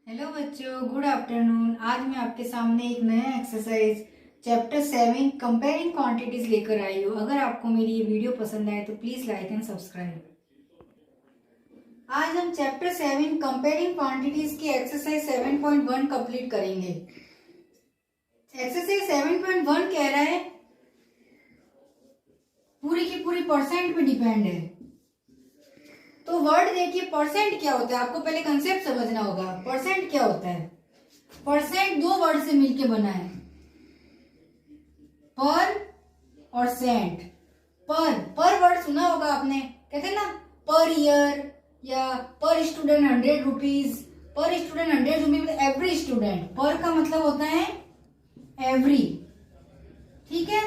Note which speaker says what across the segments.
Speaker 1: Hello बच्चों, good afternoon. आज मैं आपके सामने एक नया एक्सरसाइज चैप्टर 7 कंपेयरिंग क्वांटिटीज लेकर आई हूँ। अगर आपको मेरी ये वीडियो पसंद आए तो प्लीज लाइक एंड सब्सक्राइब। आज हम चैप्टर 7 कंपेयरिंग क्वांटिटीज की एक्सरसाइज 7.1 कंप्लीट करेंगे। एक्सरसाइज 7.1 कह रहा है पूरी की पूरी परसेंट पे डिपेंड है। तो वर्ड देखिए, परसेंट क्या होता है आपको पहले कंसेप्ट समझना होगा। परसेंट क्या होता है? परसेंट दो वर्ड से मिलके बना है, पर और सेंट। पर वर्ड सुना होगा आपने, कहते हैं ना पर ईयर या पर स्टूडेंट 100 रुपीज। पर स्टूडेंट 100 रुपीज मतलब एवरी स्टूडेंट। पर का मतलब होता है एवरी, ठीक है।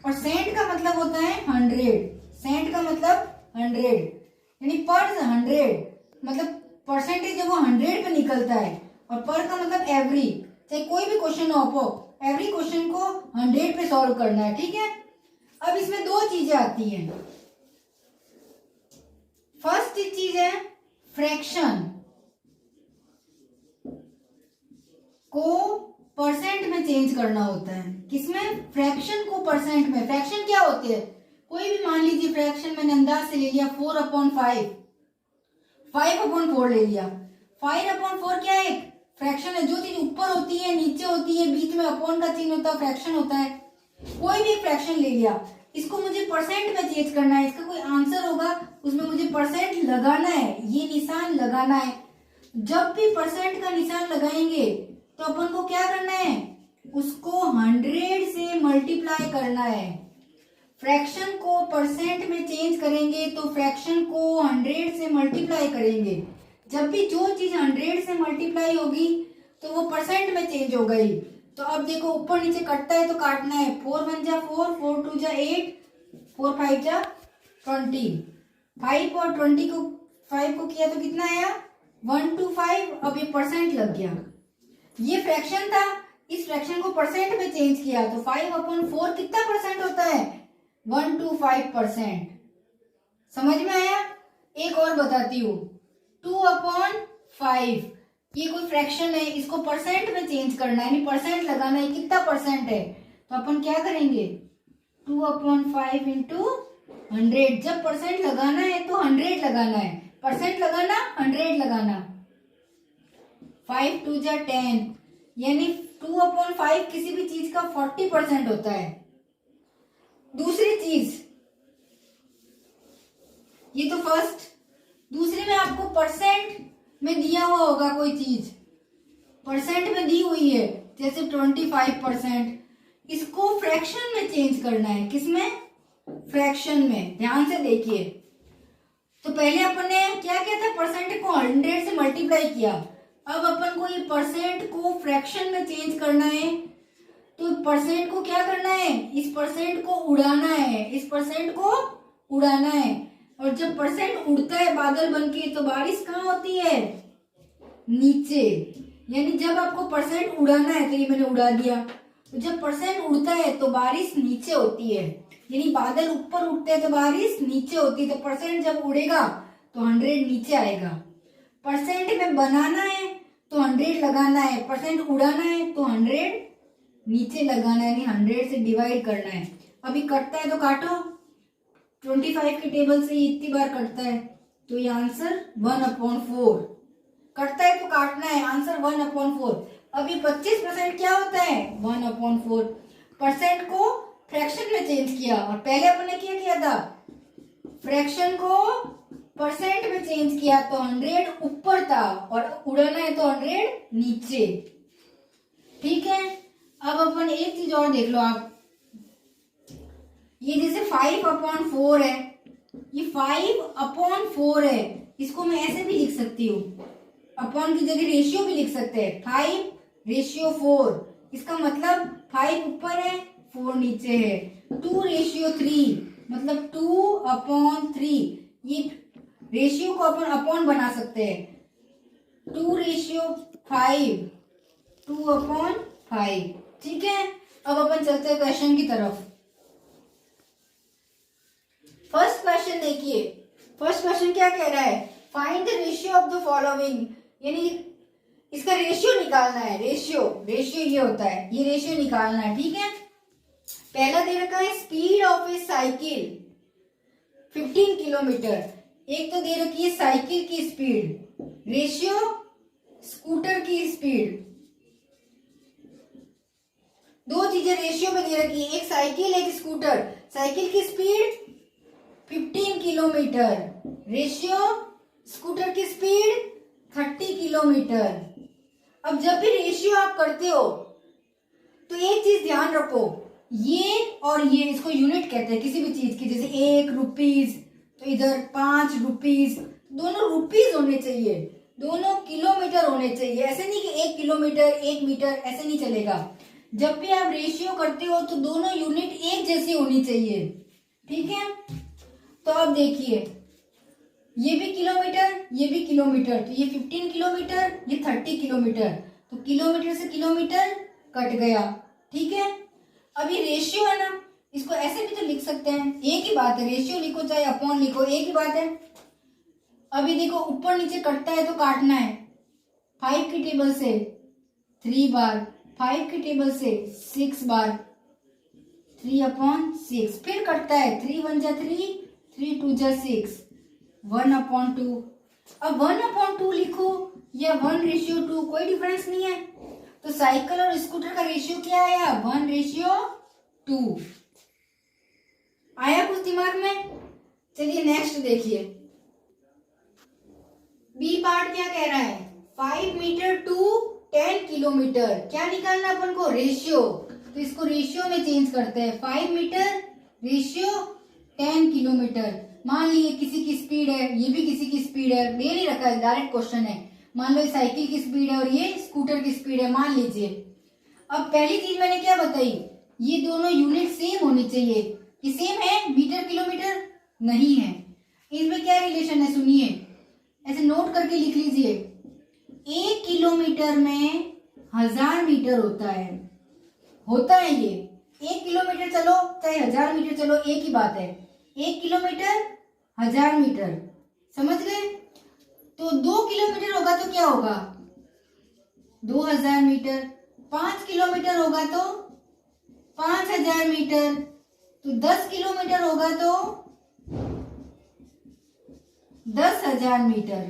Speaker 1: और सेंट का मतलब होता है 100। सेंट का मतलब 100 यानी पर 100 मतलब परसेंटेज जब वो 100 पे निकलता है। और पर का मतलब एवरी। चाहे कोई भी क्वेश्चन हो, एवरी क्वेश्चन को 100 पे सॉल्व करना है, ठीक है। अब इसमें दो चीजें आती हैं। फर्स्ट चीज है फ्रैक्शन को परसेंट में चेंज करना होता है। किसमें? फ्रैक्शन को परसेंट में। फ्रैक्शन क्या होते हैं? कोई भी मान लीजिए फ्रैक्शन मैंने अंदाज से ले लिया 4/5, 5/4 ले लिया। 5/4 क्या है? फ्रैक्शन है। जो चीज ऊपर होती है, नीचे होती है, बीच में अपॉन का चिन्ह होता है, फ्रैक्शन होता है। कोई भी फ्रैक्शन ले लिया, इसको मुझे परसेंट में चेंज करना है। इसका कोई आंसर होगा, उसमें मुझे परसेंट लगाना है, ये निशान लगाना है। जब भी परसेंट का निशान लगाएंगे तो अपन को क्या करना है? उसको 100 से मल्टीप्लाई करना है। फ्रैक्शन को परसेंट में चेंज करेंगे तो फ्रैक्शन को 100 से मल्टीप्लाई करेंगे। जब भी जो चीज 100 से मल्टीप्लाई होगी तो वो परसेंट में चेंज हो गई। तो अब देखो ऊपर नीचे कटता है तो काटना है। 4 1 जा 4, 4 2 जा 8, 4 5 जा 20। 5 और 20 को 5 को किया तो कितना आया? 125। अब ये परसेंट लग गया। ये फ्रैक्शन था, इस फ्रैक्शन को परसेंट में चेंज किया तो 5/4 कितना परसेंट होता है? 125%। समझ में आया? एक और बताती हूँ, 2/5 ये कोई फ्रैक्शन है, इसको परसेंट में चेंज करना है, यानी परसेंट लगाना है। कितना परसेंट है? तो अपन क्या करेंगे? 2/5 इंटू 100। जब परसेंट लगाना है तो 100 लगाना है। परसेंट लगाना 100 लगाना। 5 2 जा 10 यानी 2/5 किसी भी चीज का 40% होता है। दूसरी चीज, ये तो फर्स्ट। दूसरे में आपको परसेंट में दिया हुआ होगा, कोई चीज परसेंट में दी हुई है, जैसे 25%। इसको फ्रैक्शन में चेंज करना है। किसमें? फ्रैक्शन में। ध्यान से देखिए, तो पहले अपन ने क्या किया था? परसेंट को 100 से मल्टीप्लाई किया। अब अपन को ये परसेंट को फ्रैक्शन में चेंज करना है। तो परसेंट को क्या करना है? इस परसेंट को उड़ाना है, इस परसेंट को उड़ाना है। और जब परसेंट उड़ता है बादल बनके तो बारिश कहाँ होती है? नीचे। यानी जब आपको परसेंट उड़ाना है, तो ये मैंने उड़ा दिया, तो जब परसेंट उड़ता है तो बारिश नीचे होती है। यानी बादल ऊपर उड़ते हैं तो बारिश नीचे होती है। तो परसेंट जब उड़ेगा तो 100 नीचे आएगा। परसेंट में बनाना है तो 100 लगाना है, परसेंट उड़ाना है तो 100 नीचे लगाना है, यानी 100 से डिवाइड करना है। अभी कटता है तो काटो, 25 के टेबल से इतनी बार कटता है तो ये आंसर 1/4। कटता है तो काटना है, आंसर 1/4। अभी 25% क्या होता है? 1/4। परसेंट को फ्रैक्शन में चेंज किया, और पहले अपन ने क्या किया था? फ्रैक्शन को परसेंट में चेंज किया तो 100 ऊपर था, और उड़ाना है तो 100 नीचे, ठीक है। अब अपन एक चीज और देख लो आप, ये जैसे 5/4 है, ये 5/4 है, इसको मैं ऐसे भी लिख सकती हूँ, अपॉन की जगह रेशियो भी लिख सकते हैं, 5/4। इसका मतलब 5 ऊपर है 4 नीचे है। 2/3 मतलब 2/3। ये रेशियो को अपन अपॉन बना सकते हैं, 2/5, 2/5, ठीक है। अब अपन चलते हैं क्वेश्चन की तरफ। फर्स्ट क्वेश्चन देखिए, फर्स्ट क्वेश्चन क्या कह रहा है? Find the ratio of the following, यानी इसका रेशियो निकालना है। रेशियो रेशियो ये होता है, ये रेशियो निकालना है, ठीक है। पहला दे रखा है speed of A cycle 15 kilometre. एक तो दे रखी है साइकिल की स्पीड, रेशियो स्कूटर की स्पीड। दो चीजें रेशियो में दे रखी है, एक साइकिल एक स्कूटर। साइकिल की स्पीड 15 किलोमीटर, रेशियो स्कूटर की स्पीड 30 किलोमीटर। अब जब भी रेशियो आप करते हो तो एक चीज ध्यान रखो, ये और ये, इसको यूनिट कहते हैं किसी भी चीज की। जैसे 1 रुपीज तो इधर 5 रुपीज, दोनों रुपीज होने चाहिए, दोनों किलोमीटर होने चाहिए। ऐसे नहीं कि 1 किलोमीटर 1 मीटर, ऐसे नहीं चलेगा। जब भी आप रेशियो करते हो तो दोनों यूनिट एक जैसी होनी चाहिए, ठीक है। तो अब देखिए, ये भी किलोमीटर ये भी किलोमीटर, तो ये 15 किलोमीटर ये 30 किलोमीटर, तो किलोमीटर से किलोमीटर कट गया, ठीक है। अब ये रेशियो है ना, इसको ऐसे भी तो लिख सकते हैं, एक ही बात है। रेशियो लिखो चाहे अपॉन लिखो, एक ही बात है। अभी देखो ऊपर नीचे कटता है तो काटना है। 5 की टेबल से 3 बार, 5 की टेबल से 6 बार, 3/6। फिर कटता है, 3 1 जा 3, 3 2 जा 6, 1/2। अब 1/2 लिखो या 1:2, कोई डिफरेंस नहीं है। तो साइकिल और स्कूटर का रेशियो क्या आया? 1:2 आया कुछ दिमाग में? चलिए नेक्स्ट देखिए, बी पार्ट क्या कह रहा है? 5 मीटर टू 10 किलोमीटर। क्या निकालना अपन को? रेशियो। तो इसको रेशियो में चेंज करते हैं, 5 मीटर रेशियो 10 किलोमीटर। मान लीजिए किसी की स्पीड है, ये भी किसी की स्पीड है, दे नहीं रखा है, डायरेक्ट क्वेश्चन है। मान लो साइकिल की स्पीड है और ये स्कूटर की स्पीड है, मान लीजिए। अब पहली चीज मैंने क्या बताई, ये दोनों यूनिट सेम होनी चाहिए। ये सेम है, मीटर किलोमीटर नहीं है। इसमें क्या रिलेशन है सुनिए, ऐसे नोट करके लिख लीजिए। 1 किलोमीटर में 1000 मीटर होता है ये। 1 किलोमीटर चलो चाहे 1000 मीटर चलो, एक ही बात है। 1 किलोमीटर 1000 मीटर, समझ गए? तो 2 किलोमीटर होगा तो क्या होगा? 2000 मीटर। 5 किलोमीटर होगा तो 5000 मीटर। तो 10 किलोमीटर होगा तो 10,000 मीटर,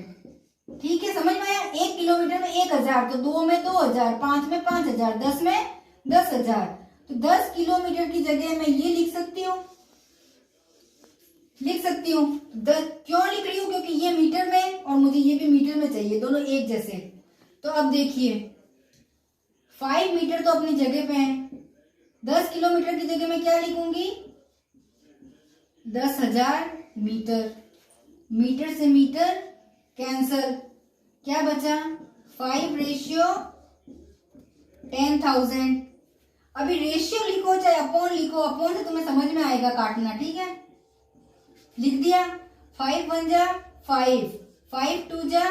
Speaker 1: ठीक है। समझ में आया? 1 किलोमीटर में 1000, तो 2 में 2000, 5 में 5000, 10 में 10,000। तो 10 किलोमीटर की जगह मैं ये लिख सकती हूँ, क्यों लिख रही हूँ? क्योंकि ये मीटर में और मुझे ये भी मीटर में चाहिए, दोनों एक जैसे। तो अब देखिए 5 मीटर तो अपनी जगह पे है, 10 किलोमीटर की जगह मैं क्या लिखूंगी? 10,000 मीटर। मीटर से मीटर कैंसल, क्या बचा? 5 रेशियो 10,000। अभी रेशियो लिखो चाहे अपॉन लिखो, अपॉन से तुम्हें समझ में आएगा काटना, ठीक है। लिख दिया, 5 1 जा 5, 5 2 जा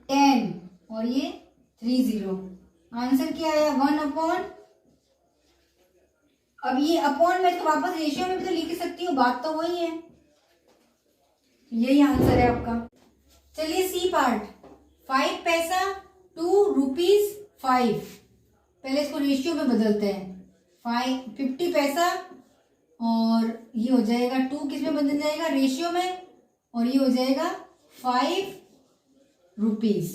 Speaker 1: 10 और ये 30। आंसर क्या आया? 1/। अब ये अपॉन में तो वापस रेशियो में भी तो लिख सकती हूँ, बात तो वही है। यही आंसर है आपका। चलिए सी पार्ट, 5 पैसा 2 रुपीज 5। पहले इसको रेशियो में बदलते हैं, 50 पैसा और ये हो जाएगा 2 किस में बदल जाएगा? रेशियो में, और ये हो जाएगा 5 रुपीज।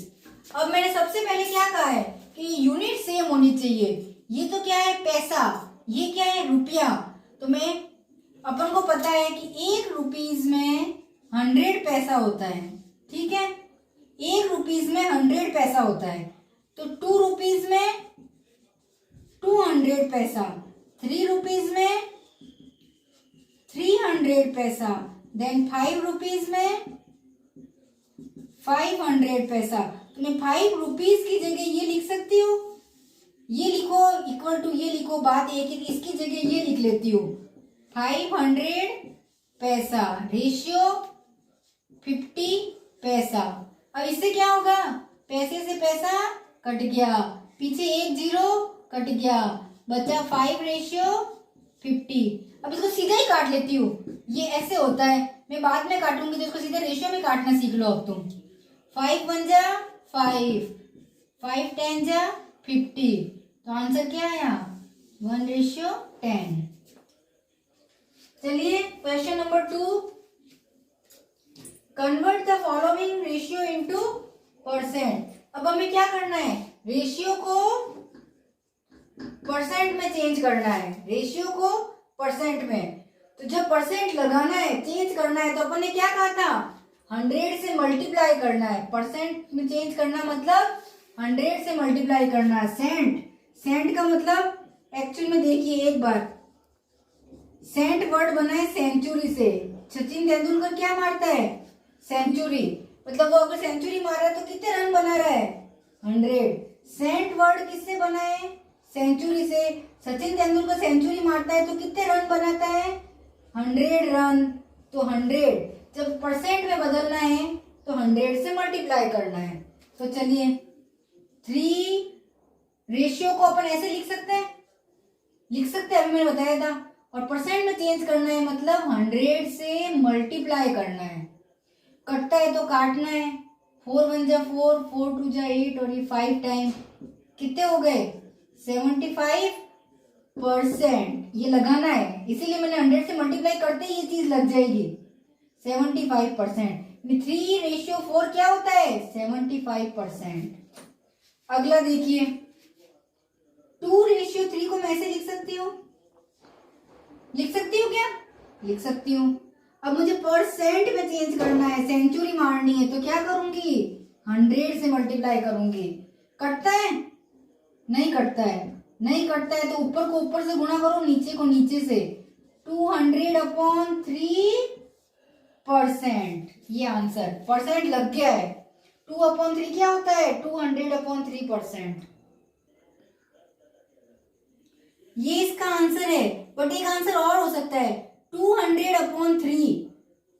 Speaker 1: अब मैंने सबसे पहले क्या कहा है कि यूनिट सेम होनी चाहिए। ये तो क्या है? पैसा। ये क्या है? रुपया। तो मैं अपन को पता है कि 1 रुपीज में 100 पैसा होता है, ठीक है। 1 रुपीज में 100 पैसा होता है। तो 2 रुपीज में 200 पैसा, 3 रुपीज में 300 पैसा, देन 5 रुपीज में 500 पैसा। तो मैं 5 रुपीज की जगह ये लिख सकती हूँ, ये लिखो इक्वल टू ये लिखो, बात एक ही, इसकी जगह ये लिख लेती हूँ 500 पैसा, रेशियो 50 पैसा। अब इससे क्या होगा? पैसे से पैसा कट गया, पीछे 1 0 कट गया, बचा 5 रेशियो 50। अब इसको सीधा ही काट लेती हूँ, ये ऐसे होता है, मैं बाद में काटूंगी तो इसको सीधा रेशियो में काटना सीख लो अब तुम। 5 1 जा 5, 5 10 जा 50, तो आंसर क्या आया 1:10। चलिए question number 2, convert the following ratio into percent. अब हमें क्या करना है, रेशियो को परसेंट में चेंज करना है, रेशियो को परसेंट में। तो जब परसेंट लगाना है, चेंज करना है, तो अपन ने क्या कहा था 100 से मल्टीप्लाई करना है। परसेंट में चेंज करना मतलब 100 से मल्टीप्लाई करना है। सेंट का मतलब एक्चुअल में देखिए एक बार, सेंट वर्ड बना है सेंचुरी से। सचिन तेंदुलकर क्या मारता है सेंचुरी, मतलब वो अगर सेंचुरी मार रहा है तो कितने रन बना रहा है 100। सेंट वर्ड किससे बना है सेंचुरी से। सचिन तेंदुलकर सेंचुरी मारता है तो कितने रन बनाता है 100 रन। तो 100 जब परसेंट में बदलना है तो 100 से मल्टीप्लाई करना है। तो चलिए 3 रेशियो को अपन ऐसे लिख सकते हैं, अभी मैंने बताया था। और परसेंट में चेंज करना है मतलब 100 से मल्टीप्लाई करना है। कटता है तो काटना है, 4 1 जा 4, 4 2 जा 8, और ये 5 टाइम कितने हो गए 75%। ये लगाना है, इसीलिए मैंने 100 से मल्टीप्लाई करते ही ये चीज लग जाएगी 75%। 3:4 क्या होता है 75%। अगला देखिए 2:3 को मैं ऐसे लिख सकती हूँ, क्या लिख सकती हूँ। अब मुझे परसेंट में चेंज करना है, सेंचुरी मारनी है, तो क्या करूंगी 100 से मल्टीप्लाई करूंगी। कटता है नहीं कटता है तो ऊपर को ऊपर से गुणा करो, नीचे को नीचे से। 200/3%, ये आंसर परसेंट लग गया है। 2/3 क्या होता है 200/3%। ये इसका आंसर है। बट एक आंसर और हो सकता है 200/3,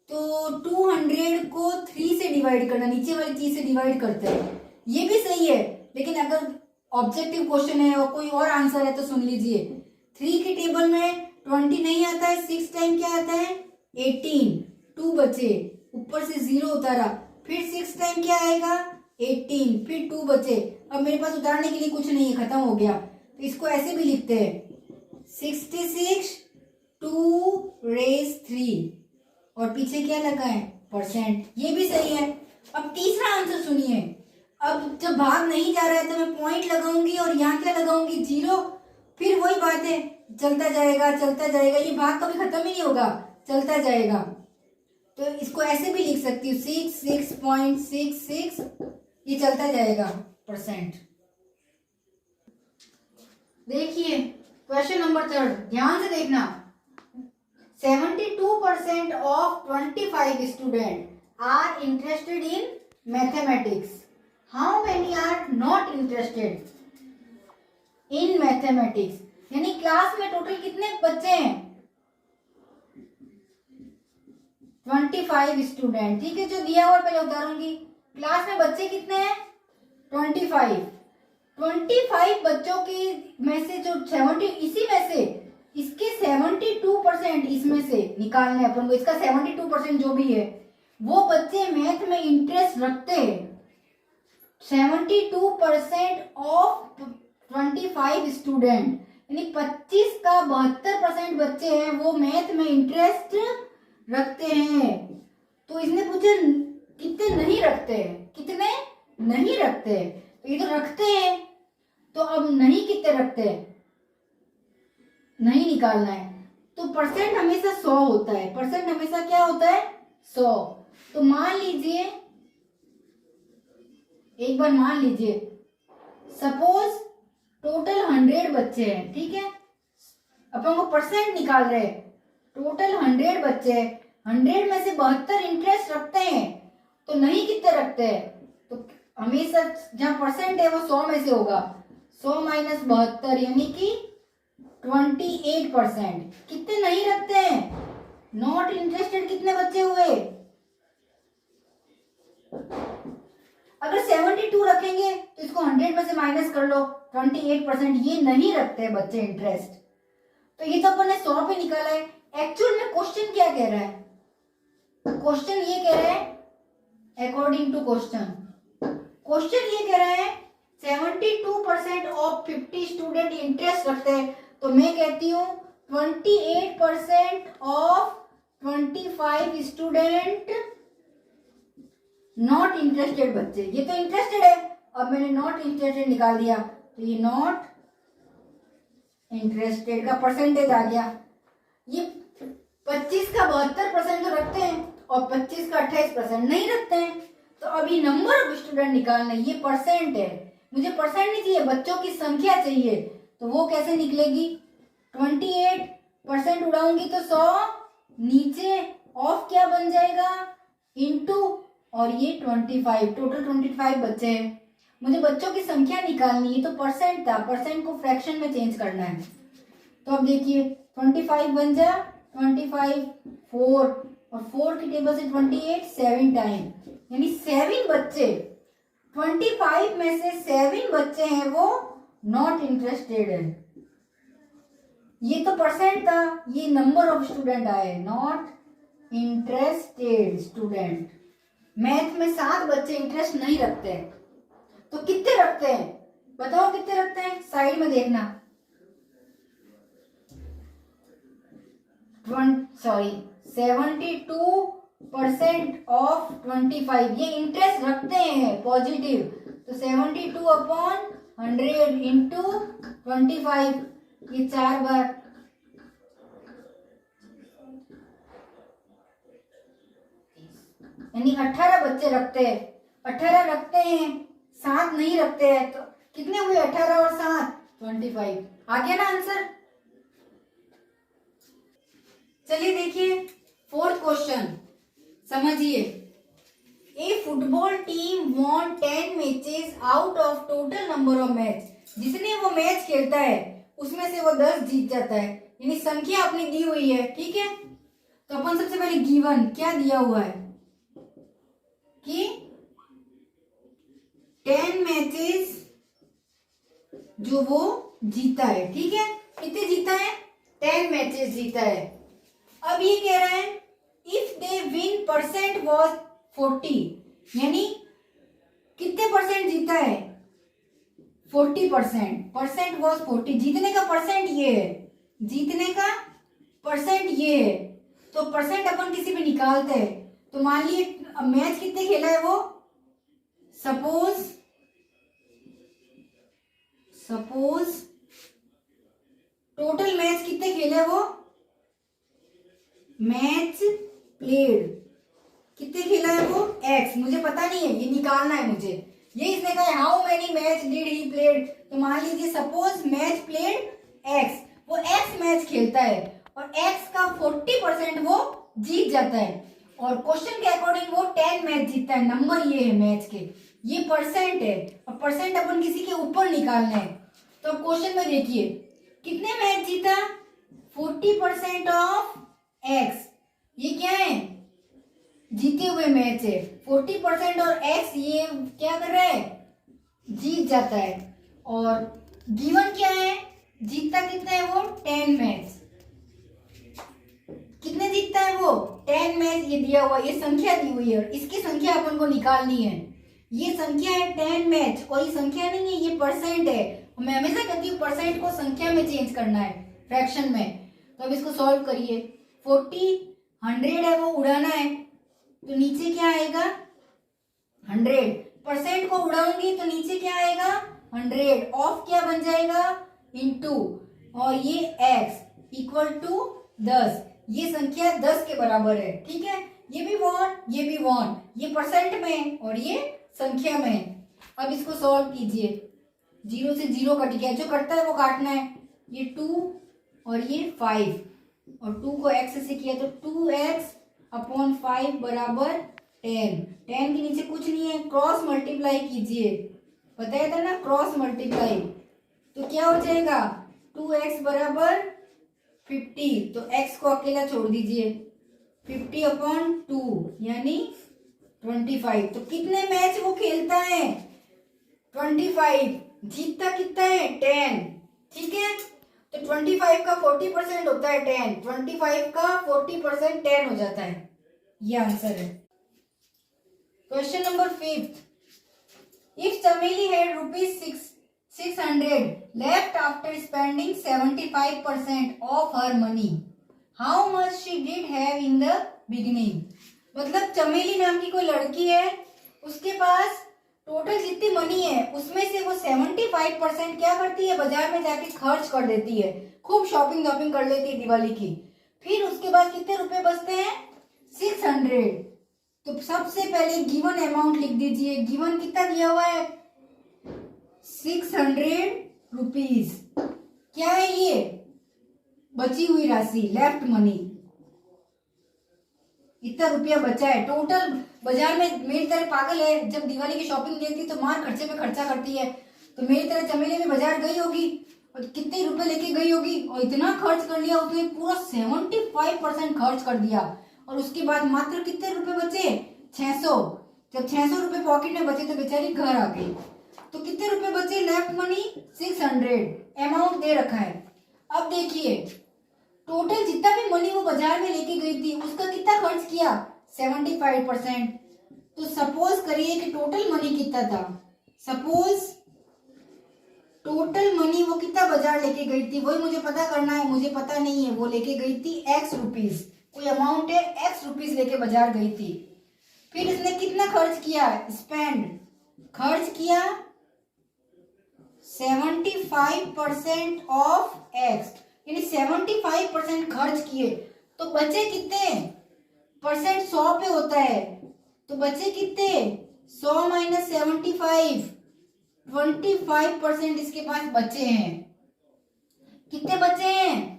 Speaker 1: तो 200 को 3 से डिवाइड करना, नीचे वाली चीज से डिवाइड करते हैं, ये भी सही है। लेकिन अगर ऑब्जेक्टिव क्वेश्चन है और कोई और आंसर है तो सुन लीजिए। 3 की टेबल में 20 नहीं आता है, 6 टाइम क्या आता है 18, 2 बचे, ऊपर से 0 उतारा, फिर 6 टाइम क्या आएगा 18, फिर 2 बचे। अब मेरे पास उतारने के लिए कुछ नहीं है, खत्म हो गया। तो इसको ऐसे भी लिखते हैं 66 2⁻³ और पीछे क्या लगा है परसेंट, ये भी सही है। अब तीसरा आंसर सुनिए। अब जब भाग नहीं जा रहा है तो मैं पॉइंट लगाऊंगी और यहाँ क्या लगाऊंगी 0, फिर वही बात है चलता जाएगा, ये भाग कभी खत्म ही नहीं होगा, चलता जाएगा। तो इसको ऐसे भी लिख सकती हूँ 6.66, ये चलता जाएगा परसेंट। देखिए क्वेश्चन नंबर 3, ध्यान से देखना। 72% of 25 students are interested in mathematics. How many are not interested in mathematics? यानी क्लास में टोटल कितने बच्चे हैं 25 स्टूडेंट, ठीक है। जो दिया हुआ पहले उतारूंगी। क्लास में बच्चे कितने हैं 25 बच्चों की में से जो 70, इसी में से इसके 72% इसमें से निकालने अपन को। इसका 72% जो भी है वो बच्चे मैथ में इंटरेस्ट रखते हैं। 72% ऑफ 25 स्टूडेंट, यानी 25 का 72% बच्चे हैं वो मैथ में इंटरेस्ट रखते हैं। तो इसने पूछा कितने नहीं रखते हैं, कितने नहीं रखते हैं, तो ये तो रखते हैं। तो अब नहीं कितने रखते हैं, नहीं निकालना है। तो परसेंट हमेशा 100 होता है, परसेंट हमेशा क्या होता है 100। तो मान लीजिए, एक बार मान लीजिए, सपोज टोटल 100 बच्चे हैं, ठीक है। अपन को परसेंट निकाल रहे हैं, टोटल 100 बच्चे हैं, 100 में से 72 इंटरेस्ट रखते हैं, तो नहीं कितने रखते हैं। तो हमेशा जहां परसेंट है वो 100 में से होगा, 100 - 72 यानी कि 28%। कितने नहीं रखते हैं नॉट इंटरेस्टेड, कितने बच्चे हुए। अगर 72 रखेंगे तो इसको 100 में से माइनस कर लो, 28%। ये नहीं रखते बच्चे इंटरेस्ट। तो ये तो अपन ने 100 पे निकाला है। एक्चुअल में क्वेश्चन क्या कह रहा है, क्वेश्चन ये कह रहा है, अकॉर्डिंग टू क्वेश्चन ये कह रहा है 28% ऑफ 50 स्टूडेंट इंटरेस्ट रखते हैं, तो मैं कहती हूँ 28% ऑफ 25 स्टूडेंट नॉट इंटरेस्टेड बच्चे। ये तो इंटरेस्टेड है, अब मैंने नॉट इंटरेस्टेड निकाल दिया, तो ये नॉट इंटरेस्टेड का परसेंटेज आ गया। ये 25 का 72% तो रखते हैं और 25 का 28% नहीं रखते हैं। तो अभी नंबर ऑफ स्टूडेंट निकालना, ये परसेंट है, मुझे परसेंट नहीं चाहिए, बच्चों की संख्या चाहिए। तो वो कैसे निकलेगी, 28% उड़ाऊंगी तो 100 नीचे, ऑफ क्या बन जाएगा, इनटू, और ये 25, टोटल 25 बच्चे हैं। मुझे बच्चों की संख्या निकालनी है, तो परसेंट था, परसेंट को फ्रैक्शन में चेंज करना है। तो अब देखिए 25 बन जा 25 4, और 4 की टेबल से 28 7 टाइम, यानी 7 बच्चे, 25 में से 7 बच्चे हैं वो नॉट इंटरेस्टेड है। ये तो परसेंट था, ये नंबर ऑफ स्टूडेंट आए, नॉट इंटरेस्टेड स्टूडेंट। मैथ में 7 बच्चे इंटरेस्ट नहीं रखते हैं, तो कितने रखते हैं बताओ, कितने रखते हैं, साइड में देखना, 72% ऑफ 25, ये इंटरेस्ट रखते हैं पॉजिटिव, तो 72/100 इंटू 25, ये 4 बार, यानी 18 बच्चे रखते हैं, 18 रखते हैं, 7 नहीं रखते हैं, तो कितने हुए 18 और 7 25, आ गया ना आंसर। चलिए देखिए 4th क्वेश्चन समझिए। A football team won 10 matches out of total number of match, जिसने वो मैच खेलता है उसमें से वो 10 जीत जाता है, यानी संख्या अपनी दी हुई है, ठीक है। तो अपन सबसे पहले गिवन क्या दिया हुआ है कि 10 मैचेस जो वो जीता है, ठीक है, कितने जीता है, 10 मैचेस जीता है। अब ये कह रहा है if they win percent was 40, यानी कितने परसेंट जीता है, 40%, परसेंट वॉज 40, जीतने का परसेंट ये है, जीतने का परसेंट ये है, तो परसेंट अपन किसी पे निकालते हैं। तो मान लिए मैच कितने खेला है वो, सपोज टोटल मैच कितने खेले वो, मैच प्लेड कितने खेला है वो, x, मुझे पता नहीं है, ये निकालना है मुझे, ये इसने कहा how many match did he played, तो मान लीजिए सपोज मैच प्लेड x, वो x मैच खेलता है और x का 40% वो जीत जाता है, और क्वेश्चन के अकॉर्डिंग वो 10 मैच जीतता है, नंबर ये है मैच के, ये परसेंट है, और परसेंट अपन किसी के ऊपर निकालना है। तो क्वेश्चन में देखिए कितने मैच जीता, 40% ऑफ x, ये क्या है, जीते हुए मैच है, 40% और x ये क्या कर रहा है, जीत जाता है, और गिवन क्या है, जीतता कितना है वो, 10 मैच, कितने जीतता है वो, 10 मैच, ये दिया हुआ, ये संख्या दी हुई है, और इसकी संख्या अपन को निकालनी है, ये संख्या है 10 मैच, कोई संख्या नहीं है, ये परसेंट है, मैं हमेशा कहती हूँ परसेंट को संख्या में चेंज करना है, फ्रैक्शन में। तो अब इसको सॉल्व करिए, 40 100 है वो उड़ाना है, तो नीचे क्या आएगा 100, परसेंट को उड़ाऊंगी तो नीचे क्या आएगा 100, ऑफ क्या बन जाएगा इनटू, और ये x इक्वल टू 10, ये संख्या 10 के बराबर है, ठीक है, ये भी 1 ये भी 1, ये परसेंट में और ये संख्या में। अब इसको सॉल्व कीजिए, 0 से 0 कट गया, जो कटता है वो काटना है, ये 2 और ये 5, और 2 को x से किया तो 2x/5 बराबर 10, 10 के नीचे कुछ नहीं है, क्रॉस मल्टीप्लाई कीजिए, बताया था ना क्रॉस मल्टीप्लाई, तो क्या हो जाएगा 2x बराबर 50, तो x को अकेला छोड़ दीजिए, 50/2 यानी 25, तो कितने मैच वो खेलता है 25, जीतता कितना है 10, ठीक है, तो 25 का 40% होता है 10, 25 का 40% 10 हो जाता है, ये आंसर है। क्वेश्चन नंबर 5, इफ चमेली had 600 left after spending 75% of her money. How much she did have in the beginning? मतलब चमेली नाम की कोई लड़की है, उसके पास टोटल जितनी मनी है उसमें से वो 75% क्या करती है, बाजार में जाके खर्च कर देती है, खूब शॉपिंग वॉपिंग कर लेती है दिवाली की। फिर उसके बाद कितने रुपए बचते हैं, 600। तो सबसे पहले गिवन अमाउंट लिख दीजिए। गिवन कितना दिया हुआ है, 600 रुपीज। क्या है ये, बची हुई राशि, लेफ्ट मनी। इतना रुपया बचा है टोटल। बाजार में मेरी तरह पागल है, जब दिवाली की शॉपिंग देखती तो मार खर्चे पे खर्चा करती है। तो मेरी तरह चमेली में बाजार गई होगी और कितने रुपए लेके गई होगी और इतना खर्च कर लिया, उसने पूरा 75% खर्च कर दिया। और उसके बाद मात्र कितने रुपए बचे, 600। जब 600 रुपए पॉकेट में बचे तो बेचारी घर आ गई। तो कितने रुपए बचे, लेफ्ट मनी 600, अमाउंट दे रखा है। अब देखिए टोटल जितना भी मनी वो बाजार में लेके गई थी उसका कितना खर्च किया, 75%। तो सपोज करिए कि टोटल मनी कितना था, सपोज टोटल मनी वो कितना बाजार लेके गई थी वही मुझे पता करना है, मुझे पता नहीं है। वो लेके गई थी x रुपीज, कोई अमाउंट है, x रुपीज लेके बाजार गई थी। फिर इसने कितना खर्च किया, स्पेंड, खर्च किया 75% ऑफ x, यानी 75% खर्च किए। तो बचे कितने परसेंट, 100 पे होता है, तो बचे कितने, 100 माइनस 75, 25% इसके पास बचे हैं। कितने बचे हैं,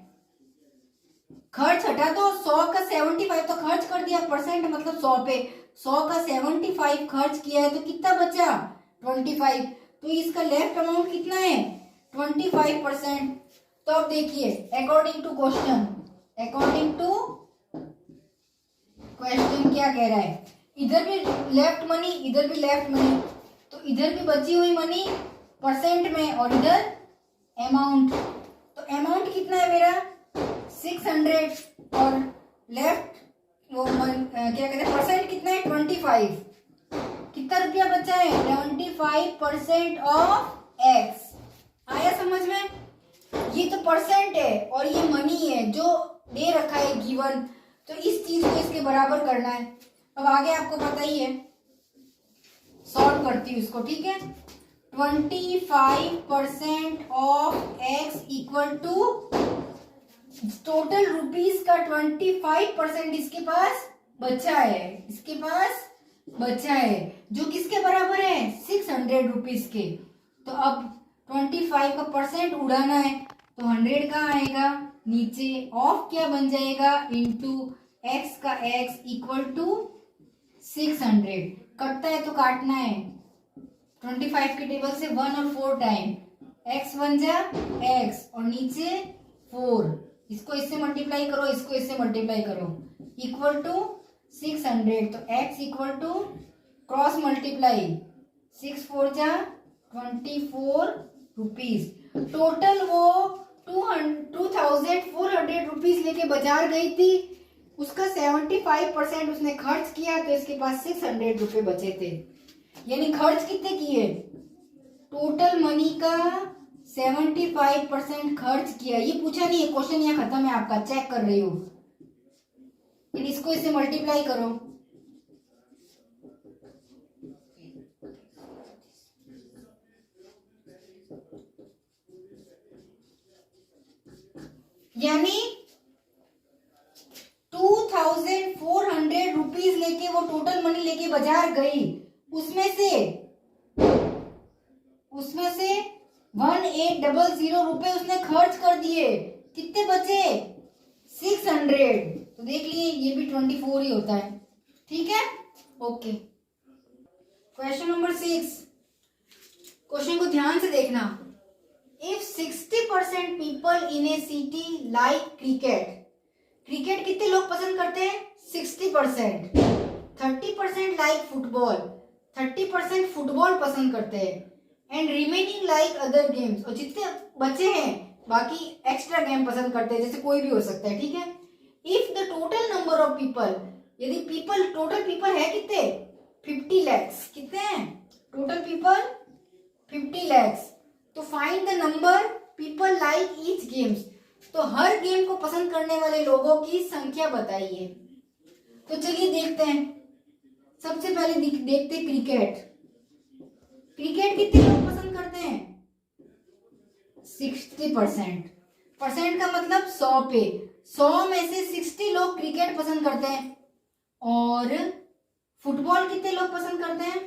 Speaker 1: खर्च हटा दो, 100 का 75 तो खर्च कर दिया, परसेंट मतलब 100 पे, 100 का 75 खर्च किया है तो कितना बचा, 25। तो इसका लेफ्ट अमाउंट कितना है, 25%। तो अब देखिए according to question, according to question क्या कह रहा है, इधर भी लेफ्ट मनी इधर भी लेफ्ट मनी, तो इधर भी बची हुई मनी परसेंट में और इधर अमाउंट। तो अमाउंट कितना है मेरा 600 और लेफ्ट वो क्या कहते हैं परसेंट कितना है 25। कितना रुपया बचा है, 25% ऑफ एक्स। आया समझ में, ये तो परसेंट है और ये मनी है जो दे रखा है गिवन, तो इस चीज को इसके बराबर करना है। अब आगे आपको पता ही है, सॉल्व करती हूँ इसको, ठीक है। 25% of x equal to total rupees का 25% इसके पास बचा है, इसके पास बचा है, जो किसके बराबर है 600 रुपीज के। तो अब 25 का परसेंट उड़ाना है, तो 100 का आएगा नीचे, ऑफ क्या बन जाएगा इंटू एक्स का एक्स इक्वल टू 600। कटता है तो काटना है, 25 के टेबल से 1 और 4 टाइम, x बन जा x और नीचे 4, इसको इससे मल्टीप्लाई करो, इसको इससे मल्टीप्लाई करो, इक्वल टू 600। तो x equal to cross multiply 6 4 जा 24 रुपीज। टोटल वो 2400 रुपीज लेके बाजार गई थी, उसका 75% उसने खर्च किया, तो इसके पास 600 रुपए बचे थे। यानी खर्च कितने किए, टोटल मनी का 75% खर्च किया। ये पूछा नहीं है, क्वेश्चन यहाँ खत्म है आपका, चेक कर रही हो। इसको इससे मल्टीप्लाई करो, यानी 2400 रुपीज लेके वो टोटल मनी लेके बाजार गई, उसमें से 1800 रुपए उसने खर्च कर दिए, कितने बचे 600। तो देख लिए ये भी 24 ही होता है, ठीक है, ओके। क्वेश्चन नंबर 6, क्वेश्चन को ध्यान से देखना। If 60% people in A city like cricket, cricket कितने लोग पसंद करते हैं 60%, 30% लाइक फुटबॉल, 30% फुटबॉल पसंद करते हैं, and remaining like other games, और जितने बचे हैं बाकी एक्स्ट्रा गेम पसंद करते हैं, जैसे कोई भी हो सकता है, ठीक है। If the total number of people, यदि पीपल टोटल पीपल है कितने 50 lakhs, कितने हैं टोटल पीपल 50 lakhs, तो find the number people like each games, तो हर गेम को पसंद करने वाले लोगों की संख्या बताइए। तो चलिए देखते हैं। सबसे पहले देखते क्रिकेट। क्रिकेट कितने लोग पसंद करते हैं? 60%। परसेंट का मतलब 100 पे 100 में से 60 लोग क्रिकेट पसंद करते हैं। और फुटबॉल कितने लोग पसंद करते हैं?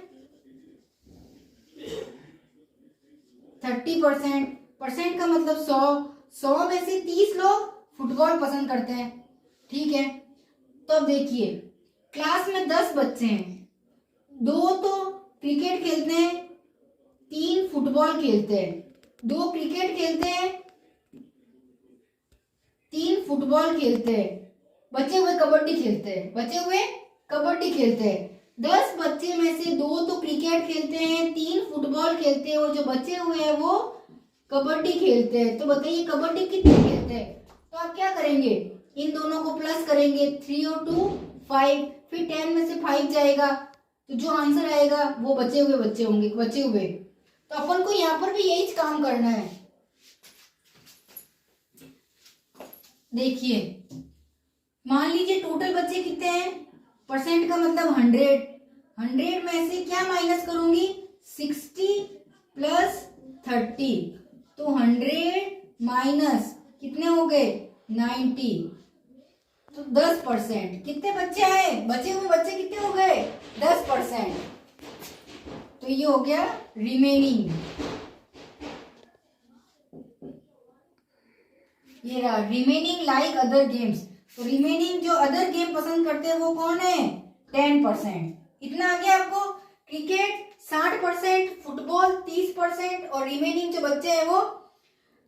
Speaker 1: 30%। परसेंट का मतलब 100 में से 30 लोग फुटबॉल पसंद करते हैं। ठीक है, तो अब देखिए क्लास में 10 बच्चे हैं, 2 तो क्रिकेट खेलते हैं, 3 फुटबॉल खेलते हैं, 2 क्रिकेट खेलते हैं, 3 फुटबॉल खेलते हैं, बचे हुए कबड्डी खेलते हैं। 10 बच्चे में से 2 तो क्रिकेट खेलते हैं, 3 फुटबॉल खेलते हैं और जो बचे हुए हैं वो कबड्डी खेलते हैं। तो बताइए कबड्डी कितने खेलते हैं? तो आप क्या करेंगे, इन दोनों को प्लस करेंगे, 3 और 2 5, फिर 10 में से 5 जाएगा, तो जो आंसर आएगा वो बचे हुए। तो अपन को यहाँ पर भी यही काम करना है। देखिए मान लीजिए टोटल बच्चे कितने हैं, परसेंट का मतलब 100 में से क्या माइनस करूंगी, 60 प्लस 30, तो 100 माइनस कितने हो गए, 90, तो 10%। कितने बच्चे आए, बचे हुए बच्चे कितने हो गए, 10%। तो ये हो गया रिमेनिंग। ये रहा रिमेनिंग लाइक अदर गेम्स। तो रिमेनिंग जो अदर गेम पसंद करते हैं वो कौन है, 10%। इतना आ गया आपको। क्रिकेट 60%, फुटबॉल 30% और रिमेनिंग जो बच्चे हैं वो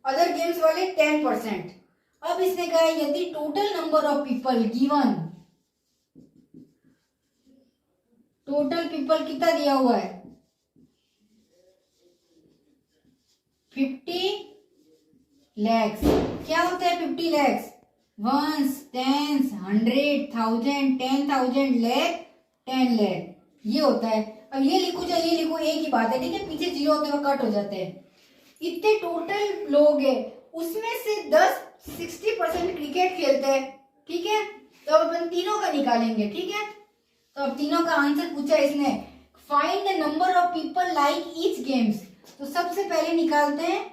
Speaker 1: अदर गेम्स वाले 10%। अब इसने कहा यदि total number of people given, total people कितना दिया हुआ है, 50 lakhs। क्या होता है 50 lakhs, once, tense, 100, 1000, 10,000, lakh, 10 lakh, ये होता है। अब ये लिखो चाहे ये लिखो एक ही बात है, ठीक है, पीछे जीरो होते हुए कट हो जाते हैं। इतने टोटल लोग हैं, उसमें से 60% क्रिकेट खेलते हैं, ठीक है। तो अब अपन तीनों का निकालेंगे, ठीक है। तो अब तीनों का आंसर पूछा इसने, find the number of people like each games. तो सबसे पहले निकालते हैं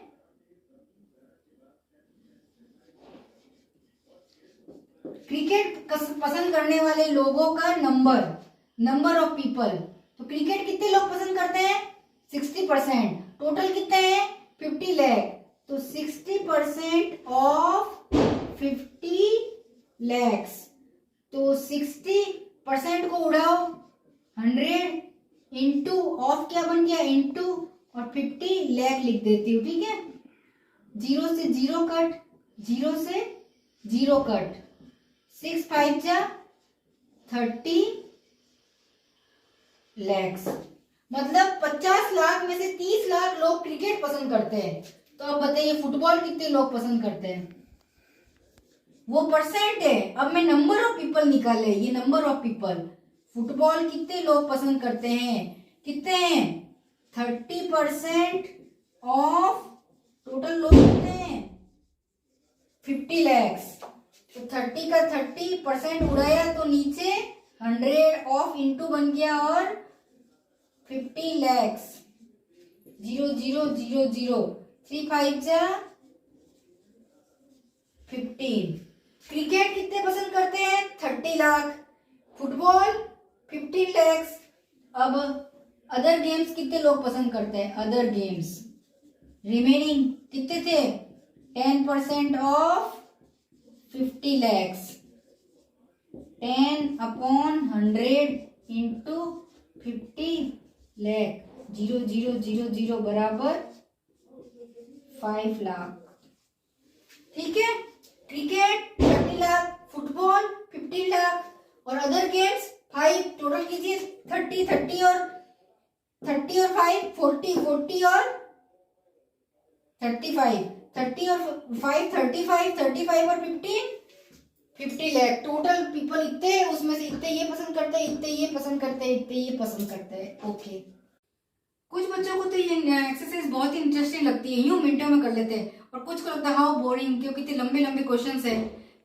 Speaker 1: क्रिकेट पसंद करने वाले लोगों का नंबर ऑफ पीपल। तो क्रिकेट कितने लोग पसंद करते हैं, 60%। टोटल कितने हैं, 50 लाख। तो 60% ऑफ 50 lakhs। तो 60% को उड़ाओ, 100 इंटू ऑफ क्या बन गया, इंटू और 50 लाख लिख देती हूँ, ठीक है। 0 से 0 कट, 0 से 0 कट, 6 5 जा 30 lakhs। मतलब 50 लाख में से 30 लाख लोग क्रिकेट पसंद करते हैं। तो अब बताइए फुटबॉल कितने लोग पसंद करते हैं, वो परसेंट है। अब मैं नंबर ऑफ पीपल निकाले, ये नंबर ऑफ पीपल, फुटबॉल कितने लोग पसंद करते हैं, कितने हैं, 30% ऑफ टोटल लोग कितने हैं, 50 lakhs। तो 30 का 30% उड़ाया तो नीचे 100 ऑफ इंटू बन गया और 50 lakhs। 0 0 0 0, 3 5 जा 15। क्रिकेट कितने पसंद करते हैं, 30 लाख, फुटबॉल 15 lakhs। अब अदर गेम्स कितने लोग पसंद करते हैं, अदर गेम्स रिमेनिंग कितने थे, 10% of 50 lakhs, 10 upon 100 into 50 lakh, 0 0 0 0 बराबर 5 लाख, ठीक है। क्रिकेट 30 लाख, फुटबॉल 15 लाख और अदर गेम्स 5। टोटल कीजिए 30 30 और 5 40 40 और 35, 30 और 5 35, 35 और 15 50 लाख। टोटल पीपल इतने, उसमें से इतने ये पसंद करते हैं, इतने ये पसंद करते हैं, इतने ये पसंद करते हैं। ओके। कुछ बच्चों को तो ये एक्सरसाइज बहुत ही इंटरेस्टिंग लगती है, यूं मिनटों में कर लेते हैं, और कुछ को लगता है हाउ बोरिंग, क्योंकि इतने लंबे लंबे क्वेश्चंस है।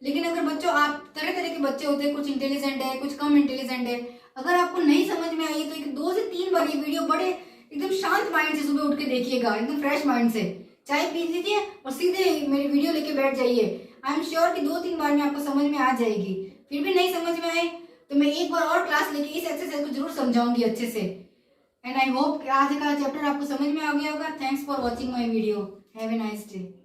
Speaker 1: लेकिन अगर बच्चों, आप तरह तरह के बच्चे होते हैं, कुछ इंटेलिजेंट है, कुछ कम इंटेलिजेंट है, अगर आपको नहीं समझ में आई तो एक 2 से 3 बार ये वीडियो बड़े एकदम शांत माइंड से सुबह उठ के देखिएगा, एकदम फ्रेश माइंड से चाय पी लीजिए और सीधे मेरी वीडियो लेके बैठ जाइए। आई एम श्योर कि 2-3 बार में आपको समझ में आ जाएगी। फिर भी नहीं समझ में आए तो मैं एक बार और क्लास लेके इस एक्सरसाइज को जरूर समझाऊंगी अच्छे से। एंड आई होप आज का चैप्टर आपको समझ में आ गया होगा। Thanks for watching my video. Have a nice day.